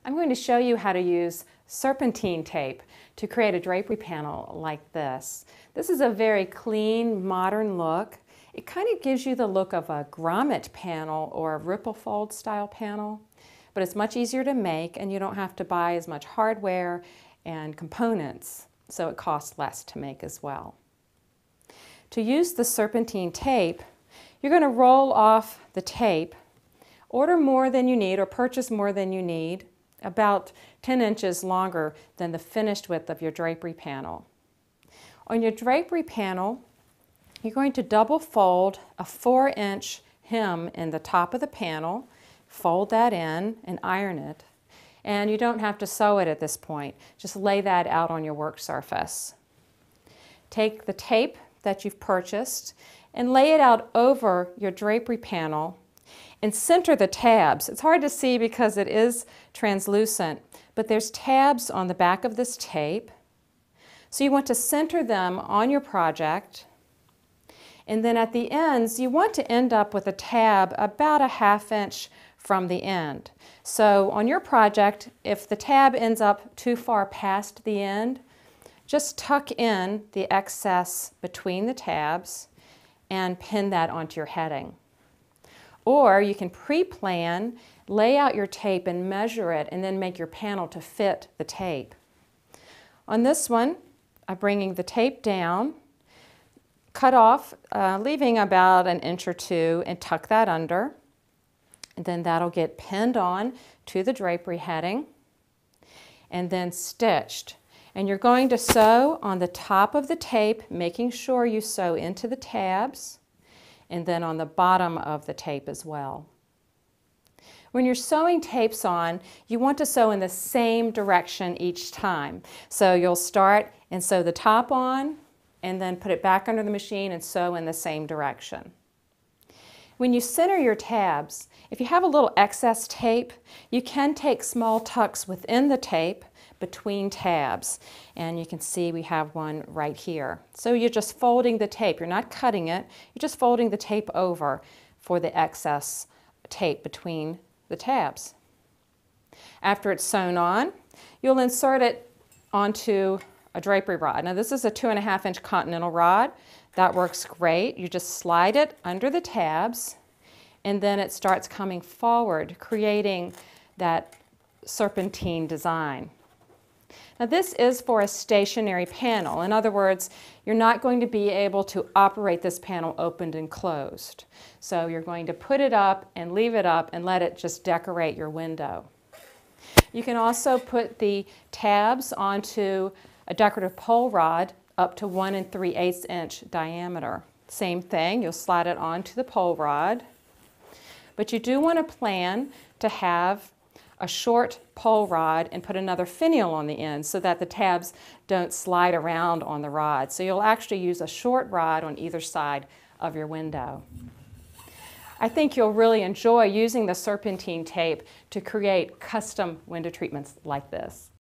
I'm going to show you how to use serpentine tape to create a drapery panel like this. This is a very clean, modern look. It kind of gives you the look of a grommet panel or a ripple fold style panel, but it's much easier to make and you don't have to buy as much hardware and components, so it costs less to make as well. To use the serpentine tape, you're going to roll off the tape, order more than you need or purchase more than you need, about 10 inches longer than the finished width of your drapery panel. On your drapery panel, you're going to double fold a 4-inch hem in the top of the panel, fold that in and iron it. And you don't have to sew it at this point. Just lay that out on your work surface. Take the tape that you've purchased and lay it out over your drapery panel and center the tabs. It's hard to see because it is translucent, but there's tabs on the back of this tape. So you want to center them on your project. And then at the ends, you want to end up with a tab about a 1/2 inch from the end. So on your project, if the tab ends up too far past the end, just tuck in the excess between the tabs and pin that onto your heading. Or you can pre-plan, lay out your tape and measure it and then make your panel to fit the tape. On this one, I'm bringing the tape down, cut off, leaving about 1 inch or 2 and tuck that under. And then that'll get pinned on to the drapery heading and then stitched. And you're going to sew on the top of the tape, making sure you sew into the tabs, and then on the bottom of the tape as well. When you're sewing tapes on, you want to sew in the same direction each time. So you'll start and sew the top on, and then put it back under the machine and sew in the same direction. When you center your tabs, if you have a little excess tape, you can take small tucks within the tape between tabs. And you can see we have one right here. So you're just folding the tape. You're not cutting it. You're just folding the tape over for the excess tape between the tabs. After it's sewn on, you'll insert it onto a drapery rod. Now this is a 2.5 inch continental rod. That works great. You just slide it under the tabs and then it starts coming forward, creating that serpentine design. Now this is for a stationary panel. In other words, you're not going to be able to operate this panel opened and closed. So you're going to put it up and leave it up and let it just decorate your window. You can also put the tabs onto a decorative pole rod up to 1 3/8 inch diameter. Same thing, you'll slide it onto the pole rod. But you do want to plan to have a short pole rod and put another finial on the end so that the tabs don't slide around on the rod. So you'll actually use a short rod on either side of your window. I think you'll really enjoy using the serpentine tape to create custom window treatments like this.